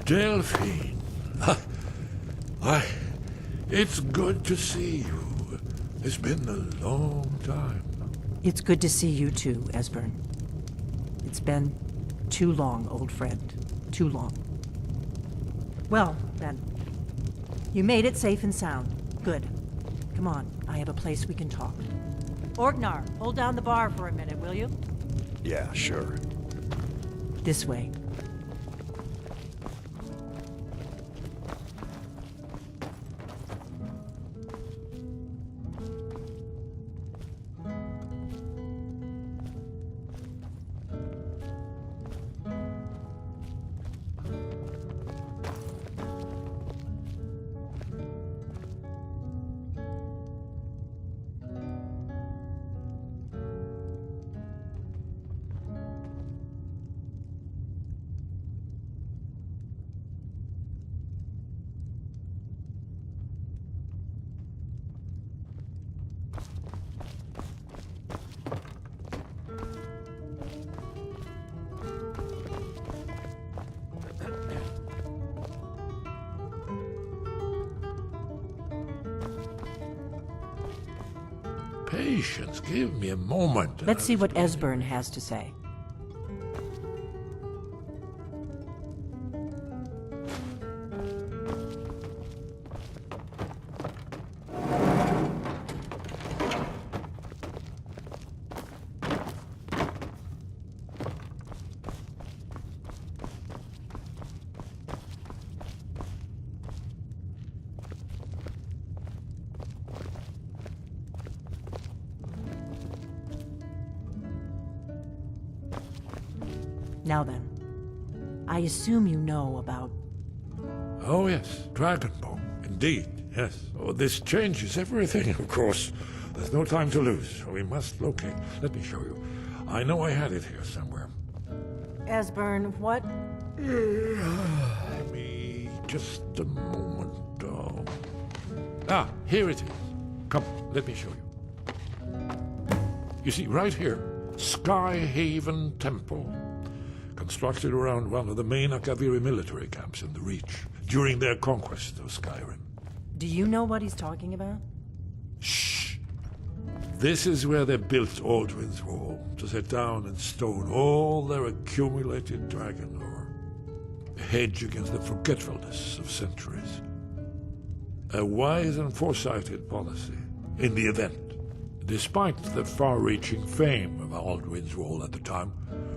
Delphine. Why, it's good to see you. It's been a long time. It's good to see you too, Esbern. It's been too long, old friend. Too long. Well, then. You made it safe and sound. Good. Come on, I have a place we can talk. Orgnar, hold down the bar for a minute, will you? Yeah, sure. This way. Patience, give me a moment. Let's see what Esbern has to say. Now then, I assume you know about... Oh yes, Dragonbone. Indeed, yes. Oh, this changes everything, of course. There's no time to lose. We must locate. Let me show you. I know I had it here somewhere. Esbern, what? Give me just a moment. Here it is. Come, let me show you. You see, right here, Skyhaven Temple. Constructed around one of the main Akaviri military camps in the Reach during their conquest of Skyrim. Do you know what he's talking about? Shh! This is where they built Aldrin's Wall, to set down in stone all their accumulated dragon lore. A hedge against the forgetfulness of centuries. A wise and foresighted policy, in the event. Despite the far-reaching fame of Aldrin's Wall at the time,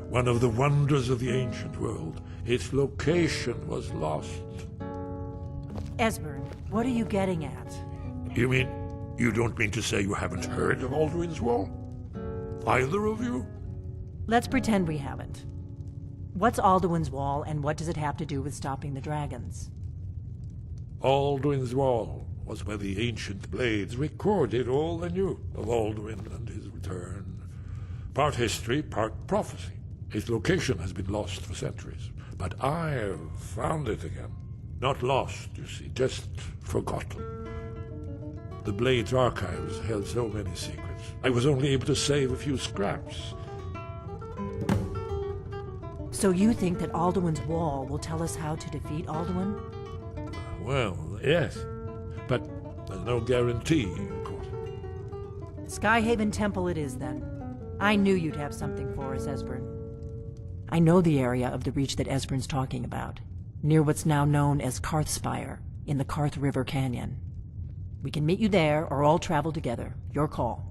one of the wonders of the ancient world, its location was lost. Esbern, what are you getting at? You mean, you don't mean to say you haven't heard of Aldrin's Wall? Either of you? Let's pretend we haven't. What's Alduin's Wall, and what does it have to do with stopping the dragons? Aldrin's Wall was where the ancient blades recorded all they knew of Aldrin and his return. Part history, part prophecy. Its location has been lost for centuries, but I've found it again. Not lost, you see, just forgotten. The Blade's archives held so many secrets. I was only able to save a few scraps. So you think that Alduin's Wall will tell us how to defeat Alduin? Well, yes, but there's no guarantee, of course. Skyhaven Temple it is, then. I knew you'd have something for us, Esbern. I know the area of the Reach that Esbern's talking about, near what's now known as Karthspire, in the Karth River Canyon. We can meet you there, or all travel together. Your call.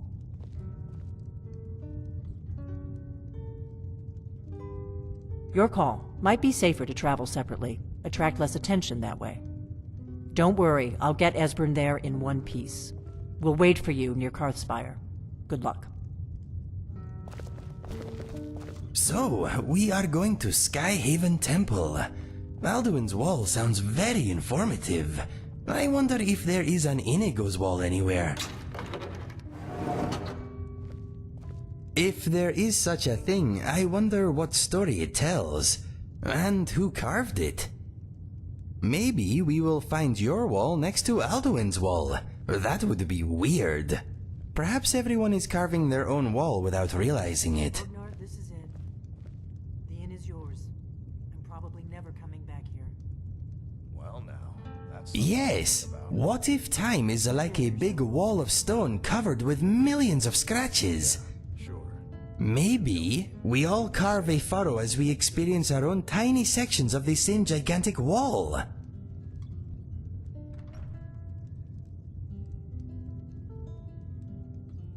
Your call. Might be safer to travel separately. Attract less attention that way. Don't worry, I'll get Esbern there in one piece. We'll wait for you near Karthspire. Good luck. So, we are going to Skyhaven Temple. Alduin's Wall sounds very informative. I wonder if there is an Inigo's Wall anywhere. If there is such a thing, I wonder what story it tells, and who carved it. Maybe we will find your wall next to Alduin's wall. That would be weird. Perhaps everyone is carving their own wall without realizing it. Ragnar, this is it. The inn is yours. I'm probably never coming back here. Well now, that's... Yes! What if time is like a big wall of stone covered with millions of scratches? Sure. Maybe we all carve a furrow as we experience our own tiny sections of the same gigantic wall.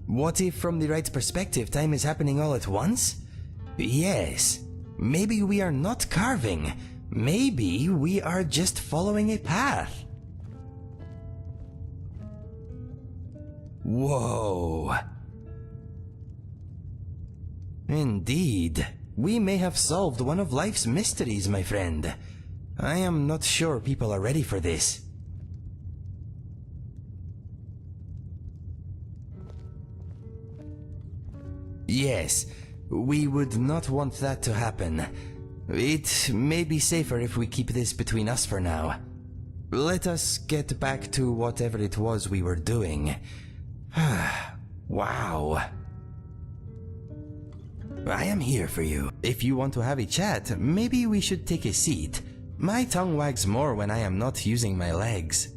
What if from the right perspective time is happening all at once? Yes. Maybe we are not carving. Maybe we are just following a path. Whoa. Indeed. We may have solved one of life's mysteries, my friend. I am not sure people are ready for this. Yes, we would not want that to happen. It may be safer if we keep this between us for now. Let us get back to whatever it was we were doing. Wow. I am here for you. If you want to have a chat, maybe we should take a seat. My tongue wags more when I am not using my legs.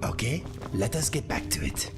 Okay, let us get back to it.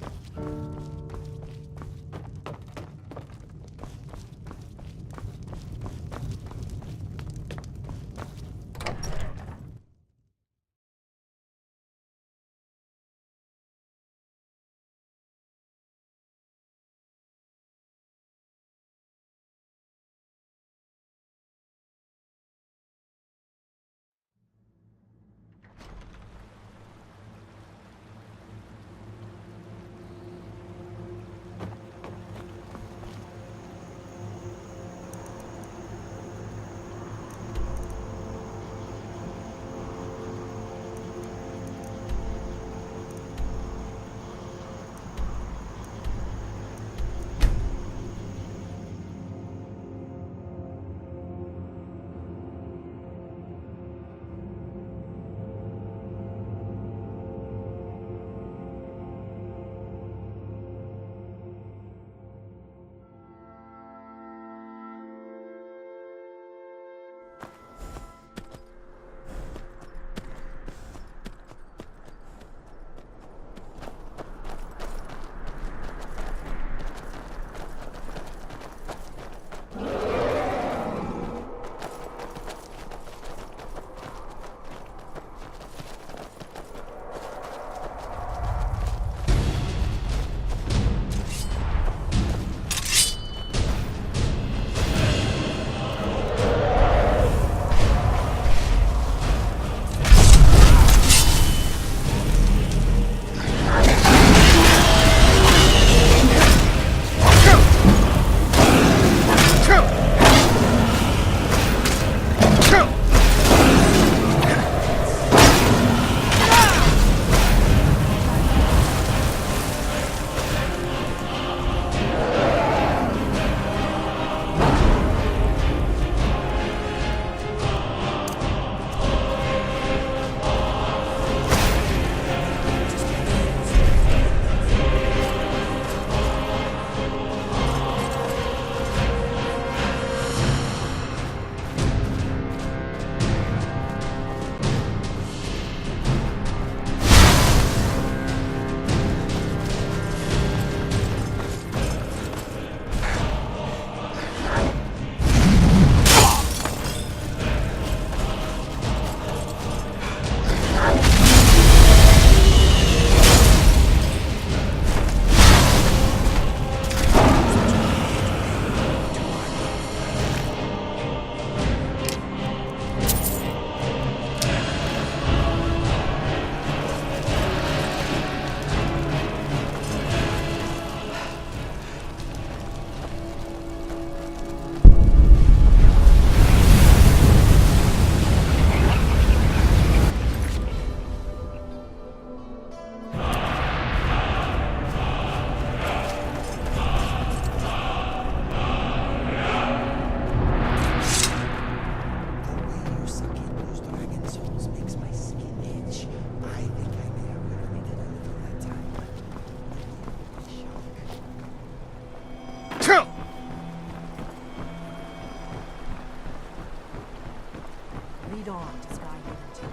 dawn to Skyrim 2.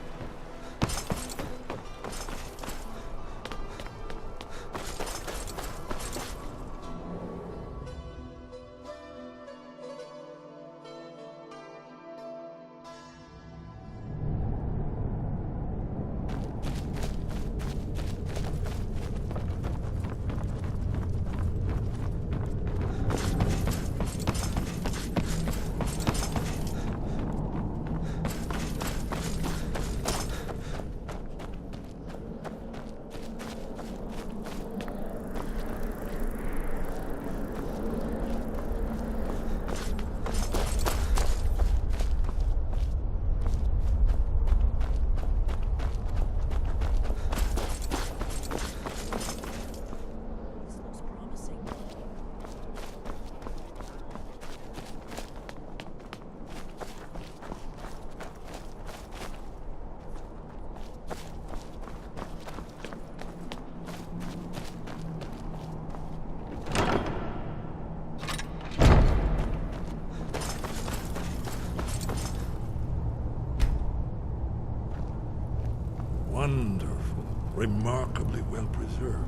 Wonderful, remarkably well preserved.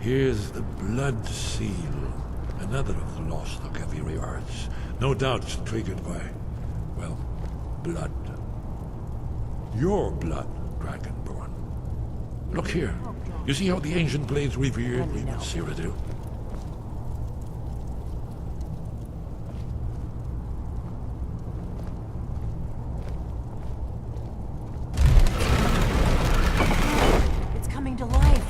Here's the blood seal, another of the lost Akaviri arts. No doubt triggered by, well, blood. Your blood, Dragonborn. Look here. You see how the ancient blades revered even Cyrodiil? It's coming to life.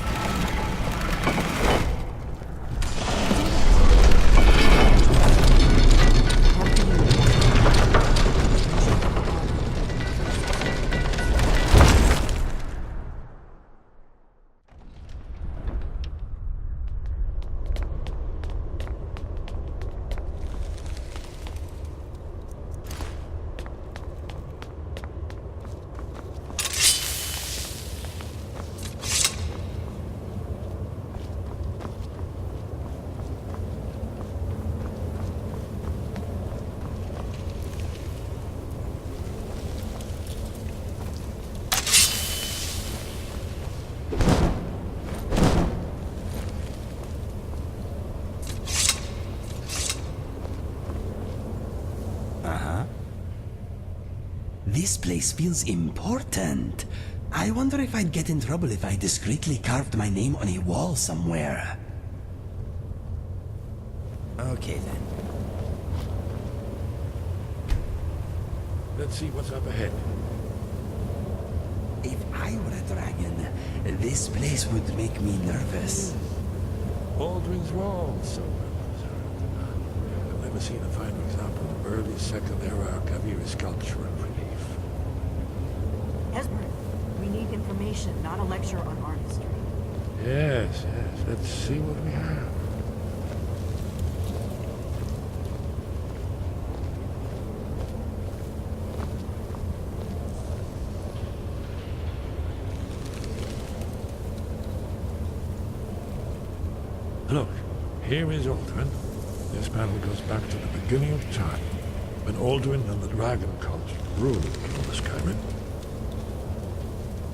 This place feels important. I wonder if I'd get in trouble if I discreetly carved my name on a wall somewhere. Okay then. Let's see what's up ahead. If I were a dragon, this place would make me nervous. Baldwin's Wall, so well preserved. I've never seen a finer example of early Second Era Akaviri sculpture and relief. Esbern, we need information, not a lecture on artistry. Yes, yes. Let's see what we have. Look, here is Alduin. This panel goes back to the beginning of time, when Alduin and the dragon cult ruled over Skyrim.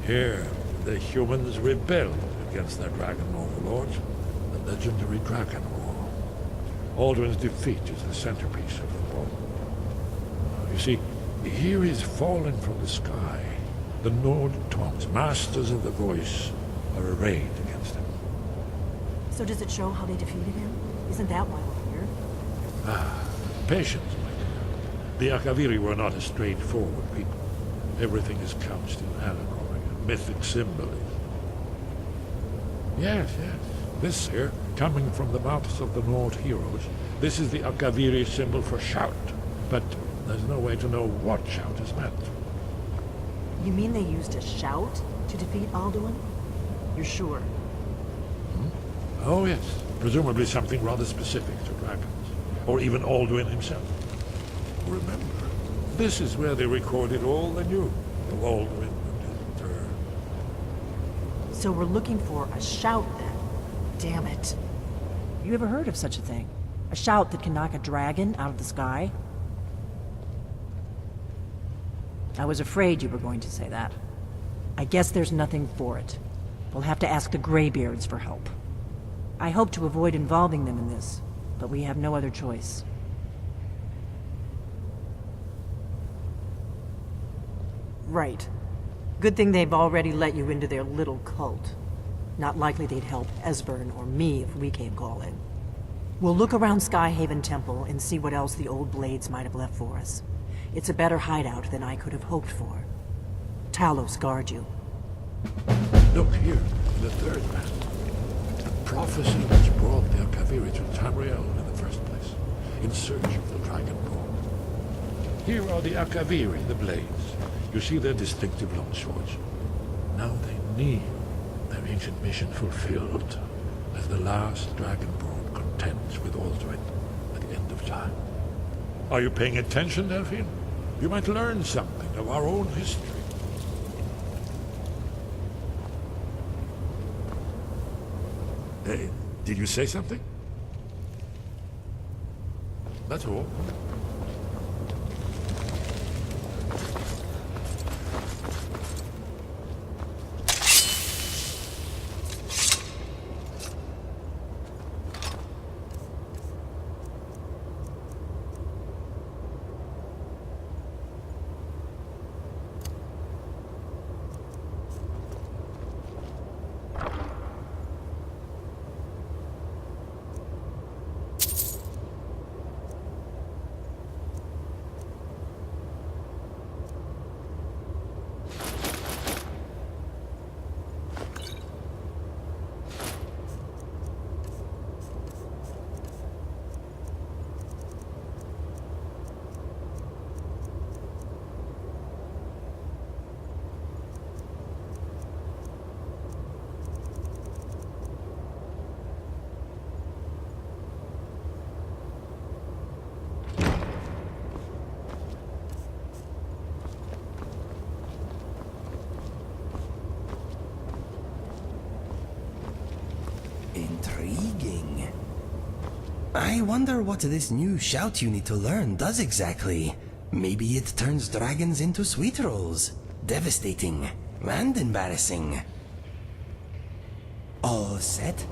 Here, the humans rebelled against their dragon overlords, the legendary Dragon War. Alduin's defeat is the centerpiece of the ball. You see, here is fallen from the sky. The Nord Tongs, masters of the voice, are arrayed against him. So does it show how they defeated him? Isn't that why we're here? Patience, my dear. The Akaviri were not a straightforward people. Everything is couched in allegory and mythic symbolism. Yes, yes. This here, coming from the mouths of the Nord heroes, this is the Akaviri symbol for shout. But there's no way to know what shout is meant. You mean they used a shout to defeat Alduin? You're sure? Oh, yes. Presumably something rather specific to dragons. Or even Alduin himself. Remember, this is where they recorded all they knew of Alduin and his return. So we're looking for a shout then. Damn it. You ever heard of such a thing? A shout that can knock a dragon out of the sky? I was afraid you were going to say that. I guess there's nothing for it. We'll have to ask the Greybeards for help. I hope to avoid involving them in this, but we have no other choice. Right. Good thing they've already let you into their little cult. Not likely they'd help Esbern or me if we came calling. We'll look around Skyhaven Temple and see what else the old Blades might have left for us. It's a better hideout than I could have hoped for. Talos guard you. Look here, in the third map. The prophecy which brought the Akaviri to Tamriel in the first place, in search of the Dragonborn. Here are the Akaviri, the Blades. You see their distinctive long swords. Now they need their ancient mission fulfilled, as the last Dragonborn contends with Aldrin at the end of time. Are you paying attention, Delphine? You might learn something of our own history. Hey, did you say something? That's all. Intriguing. I wonder what this new shout you need to learn does exactly. Maybe it turns dragons into sweet rolls. Devastating and embarrassing. All set?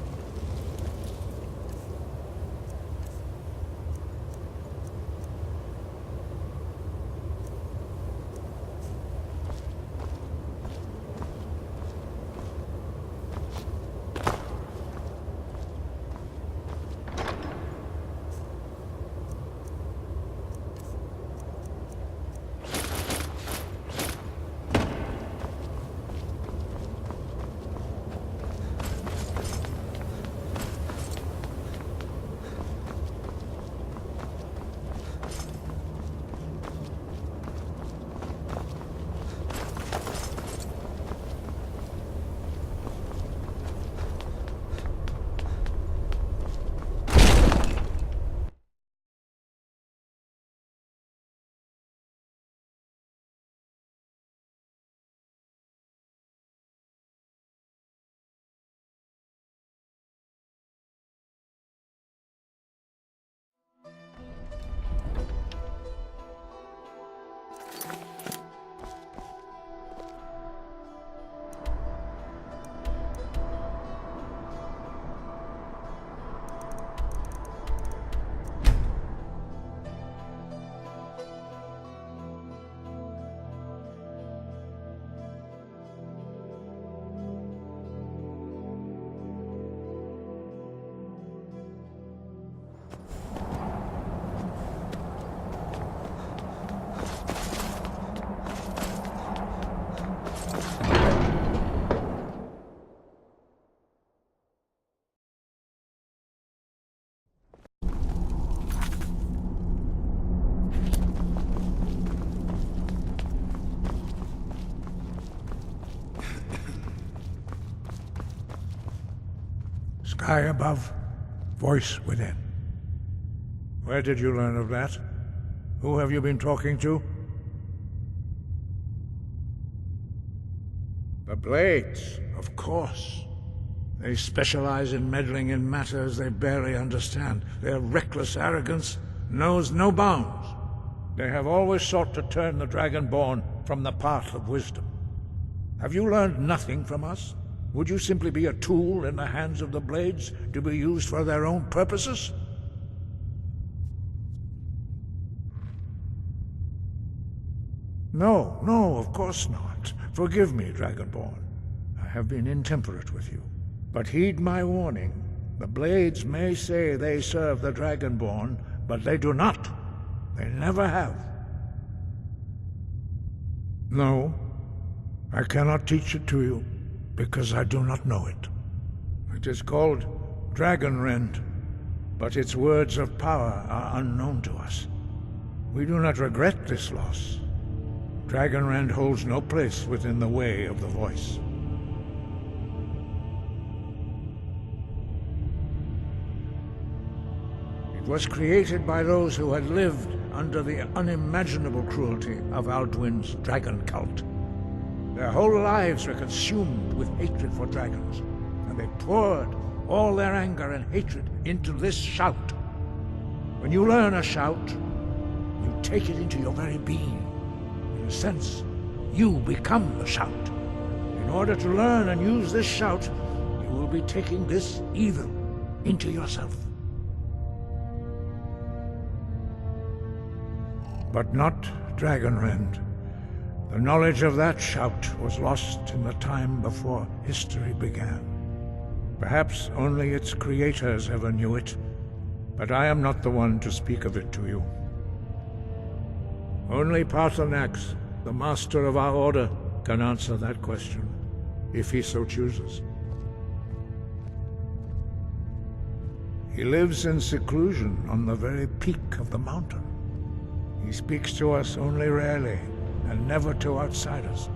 Sky above, voice within. Where did you learn of that? Who have you been talking to? The Blades, of course. They specialize in meddling in matters they barely understand. Their reckless arrogance knows no bounds. They have always sought to turn the Dragonborn from the path of wisdom. Have you learned nothing from us? Would you simply be a tool in the hands of the Blades to be used for their own purposes? No, of course not. Forgive me, Dragonborn. I have been intemperate with you. But heed my warning. The Blades may say they serve the Dragonborn, but they do not. They never have. No, I cannot teach it to you, because I do not know it. It is called Dragonrend, but its words of power are unknown to us. We do not regret this loss. Dragonrend holds no place within the way of the voice. It was created by those who had lived under the unimaginable cruelty of Alduin's dragon cult. Their whole lives were consumed with hatred for dragons, and they poured all their anger and hatred into this shout. When you learn a shout, you take it into your very being. In a sense, you become the shout. In order to learn and use this shout, you will be taking this evil into yourself. But not Dragonrend. The knowledge of that shout was lost in the time before history began. Perhaps only its creators ever knew it, but I am not the one to speak of it to you. Only Paarthurnax, the master of our order, can answer that question, if he so chooses. He lives in seclusion on the very peak of the mountain. He speaks to us only rarely, and never to outsiders.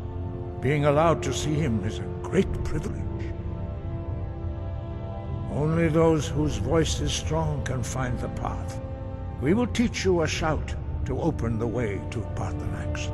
Being allowed to see him is a great privilege. Only those whose voice is strong can find the path. We will teach you a shout to open the way to Paarthurnax.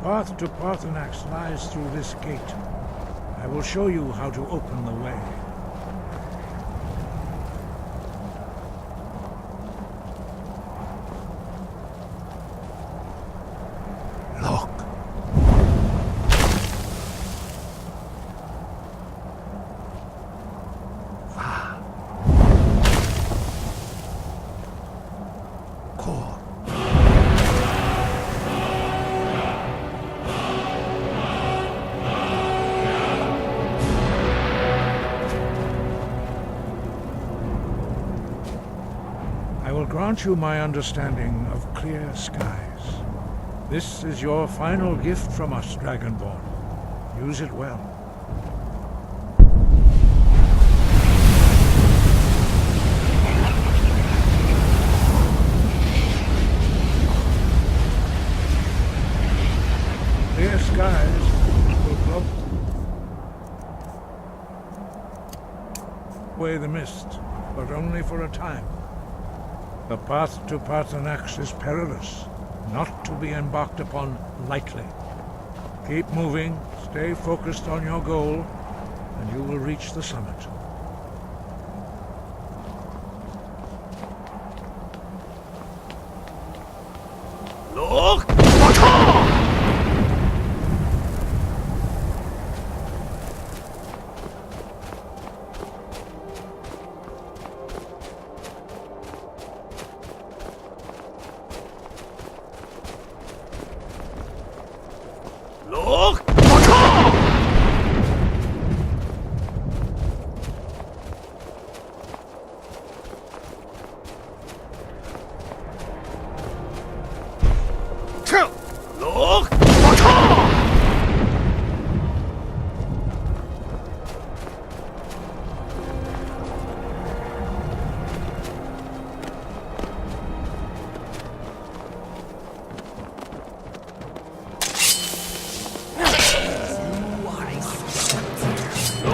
The path to Paarthurnax lies through this gate. I will show you how to open the way. Look. Ah. Core. I will grant you my understanding of clear skies. This is your final gift from us, Dragonborn. Use it well. Clear skies will blow away the mist, but only for a time. The path to Parthenax is perilous, not to be embarked upon lightly. Keep moving, stay focused on your goal, and you will reach the summit. Look! Look! Look!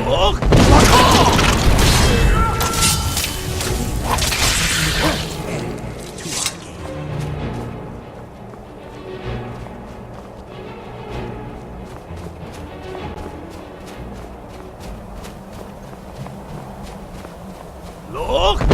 Look! Look! Look!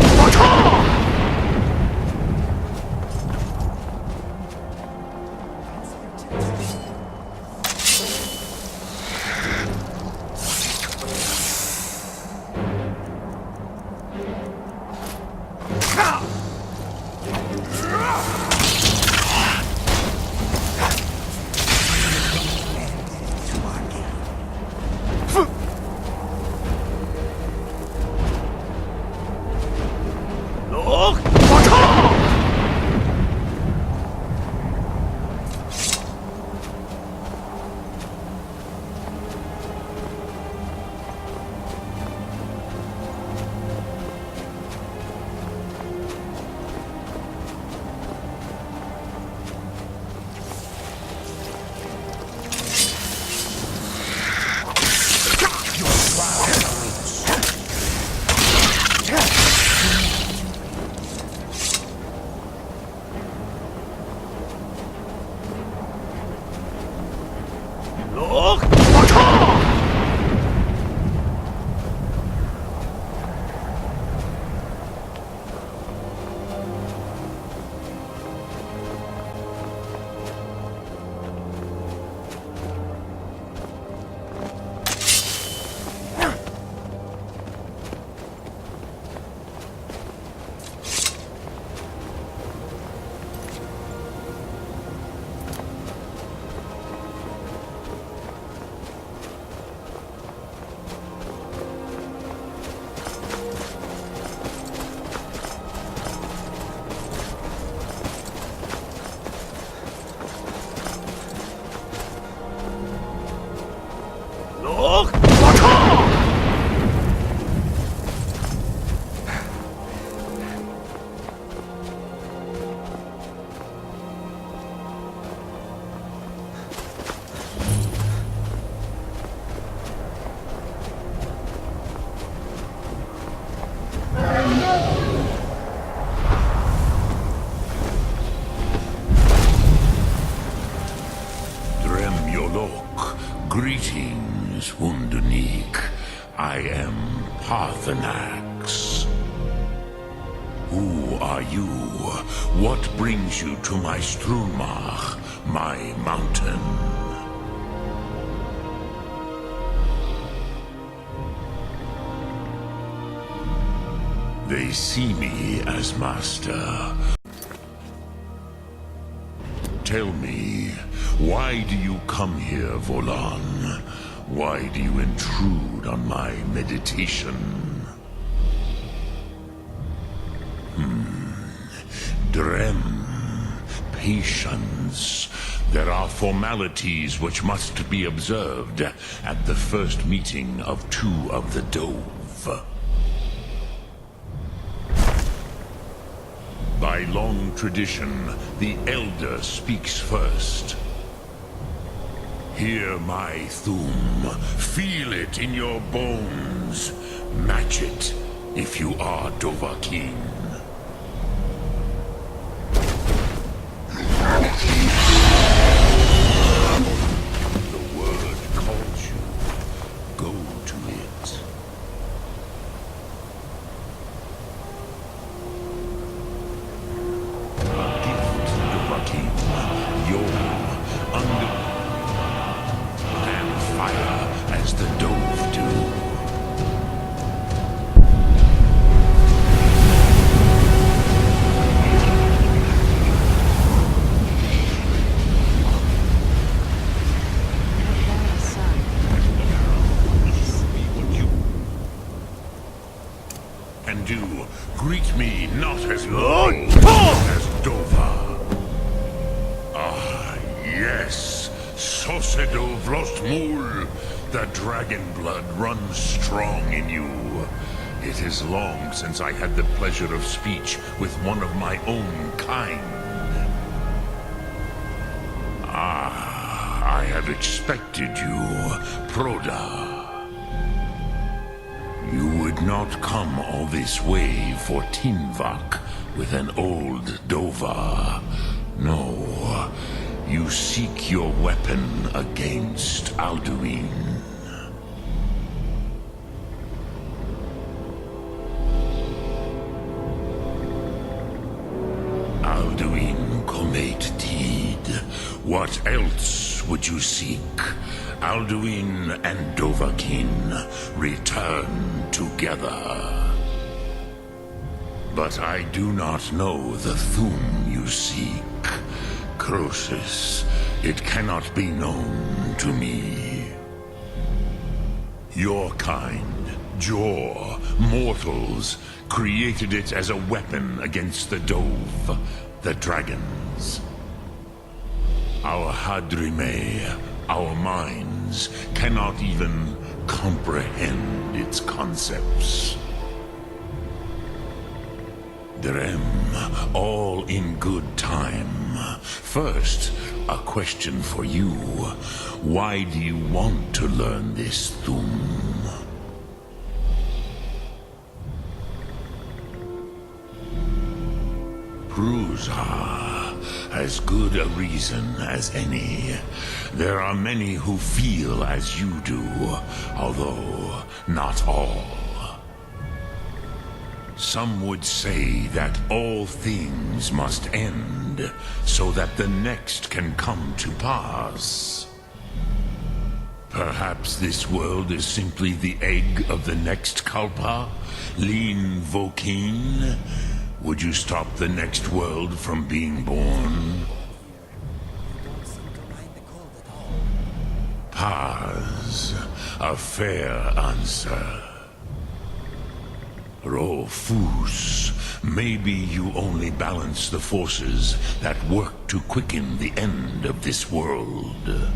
Look! Look! Greetings, Wundunique. I am Parthenax. Who are you? What brings you to my Strunmach, my mountain? They see me as master. Tell me, why do you come here, Volan? Why do you intrude on my meditation? Drem, patience. There are formalities which must be observed at the first meeting of two of the Dove. By long tradition, the Elder speaks first. Hear my Thum. Feel it in your bones. Match it if you are Dovahkiin. The word calls you. Go to it. A gift, Dovahkiin. Your under and fire as the Dove do. And do greet me not as Lord, as Dova. Ah, yes, Sosedo Vlostmul. The dragon blood runs strong in you. It is long since I had the pleasure of speech with one of my own kind. Ah, I have expected you, Proda. You would not come all this way for Tinvak with an old Dova. No, you seek your weapon against Alduin. Alduin Comet Teed. What else would you seek? Alduin and Dovahkiin return together. But I do not know the Thum you seek. Croesus, it cannot be known to me. Your kind, Jor, mortals, created it as a weapon against the Dove, the dragons. Our Hadrime, our minds, cannot even comprehend its concepts. Drem, all in good time. First, a question for you. Why do you want to learn this Thum? Prusa, as good a reason as any. There are many who feel as you do, although not all. Some would say that all things must end, so that the next can come to pass. Perhaps this world is simply the egg of the next Kalpa, Lean Vokeen. Would you stop the next world from being born? Paz, a fair answer. Rofus, maybe you only balance the forces that work to quicken the end of this world.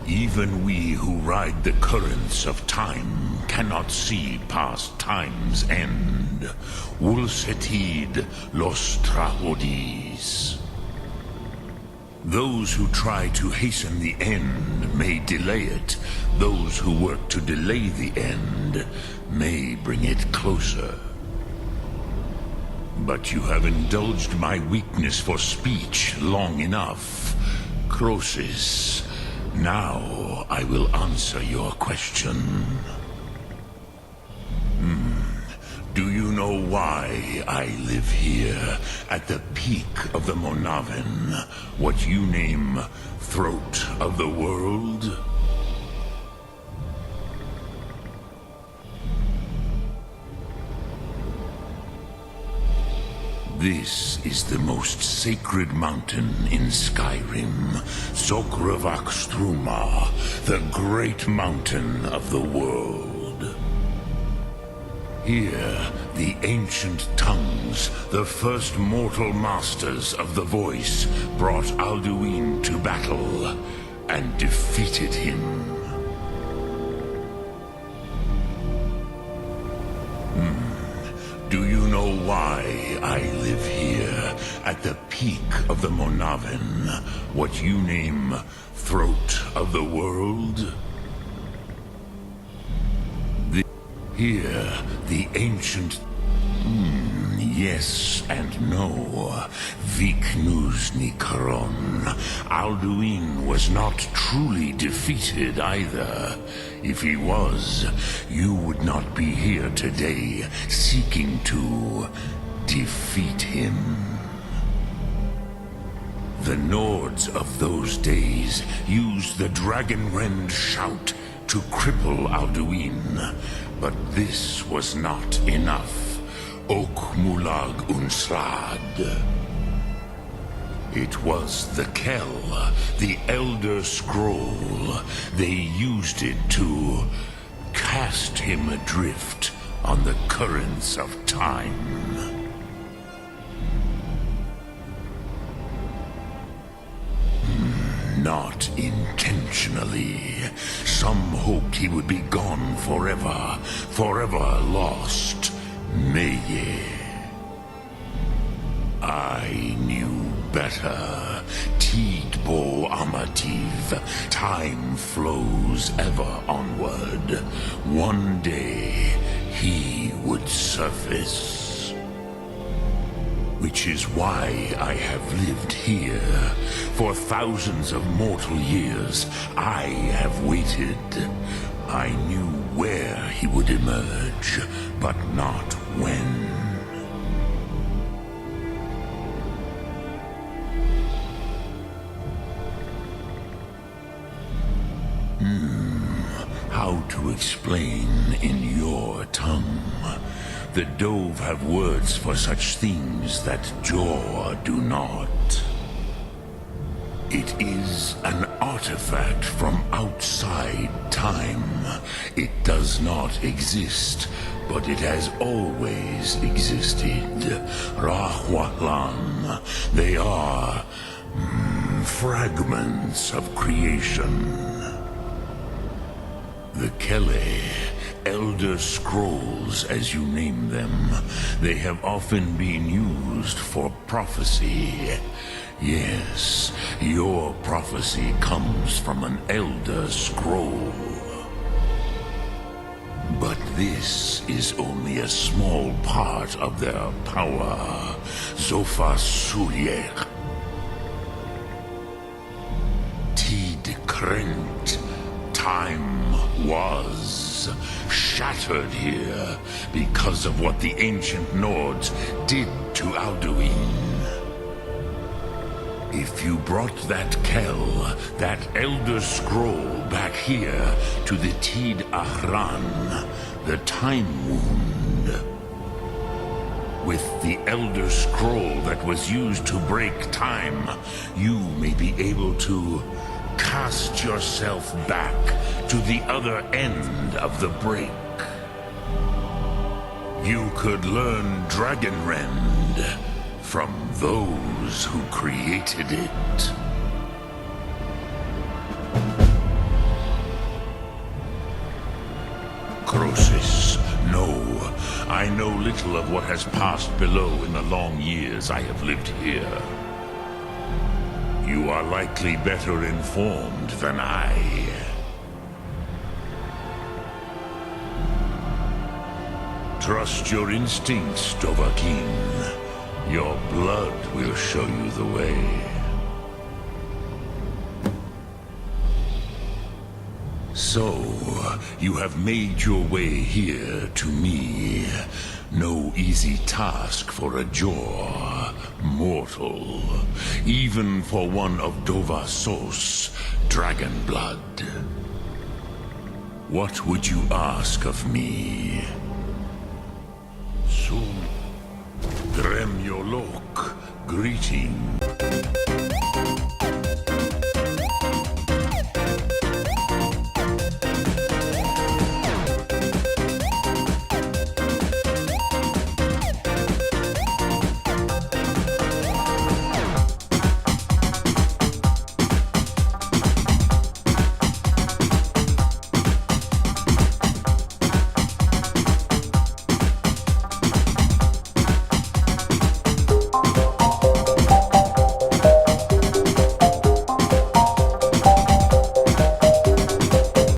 Even we who ride the currents of time cannot see past time's end. Wulsetid los trahodis. Those who try to hasten the end may delay it. Those who work to delay the end may bring it closer. But you have indulged my weakness for speech long enough. Croesus, now I will answer your question. Do you know why I live here, at the peak of the Monaven, what you name Throat of the World? This is the most sacred mountain in Skyrim, Sokravak Struma, the great mountain of the world. Here, the ancient tongues, the first mortal masters of the voice, brought Alduin to battle and defeated him. Do you know why I live here, at the peak of the Monaven, what you name Throat of the World? Here, the ancient... yes and no. Viknusni Karon. Alduin was not truly defeated either. If he was, you would not be here today, seeking to defeat him. The Nords of those days used the Dragonrend shout to cripple Alduin, but this was not enough. Ok Mulag Unsrad. It was the Kell, the Elder Scroll. They used it to cast him adrift on the currents of time. Not intentionally. Some hoped he would be gone forever, forever lost. Meye. I knew better. Tidbo Amativ. Time flows ever onward. One day, he would surface. Which is why I have lived here. For thousands of mortal years, I have waited. I knew where he would emerge, but not when. How to explain in your tongue? The Dove have words for such things that Jor do not. It is an artifact from outside time. It does not exist, but it has always existed. Rahwatlan. They are fragments of creation. The Kele, Elder Scrolls, as you name them, they have often been used for prophecy. Yes, your prophecy comes from an Elder Scroll. But this is only a small part of their power. Zofa Sulyek. Tid Krent. Time was shattered here because of what the ancient Nords did to Alduin. If you brought that Kell, that Elder Scroll back here to the Tid Ahran, the Time Wound, with the Elder Scroll that was used to break time, you may be able to cast yourself back to the other end of the break. You could learn Dragonrend from those who created it. Croesus, no. I know little of what has passed below in the long years I have lived here. You are likely better informed than I. Trust your instincts, Dovahkiin. Your blood will show you the way. So, you have made your way here to me. No easy task for a Jor, mortal. Even for one of Dovasos, dragon blood. What would you ask of me? Sum Dremyolok, greeting.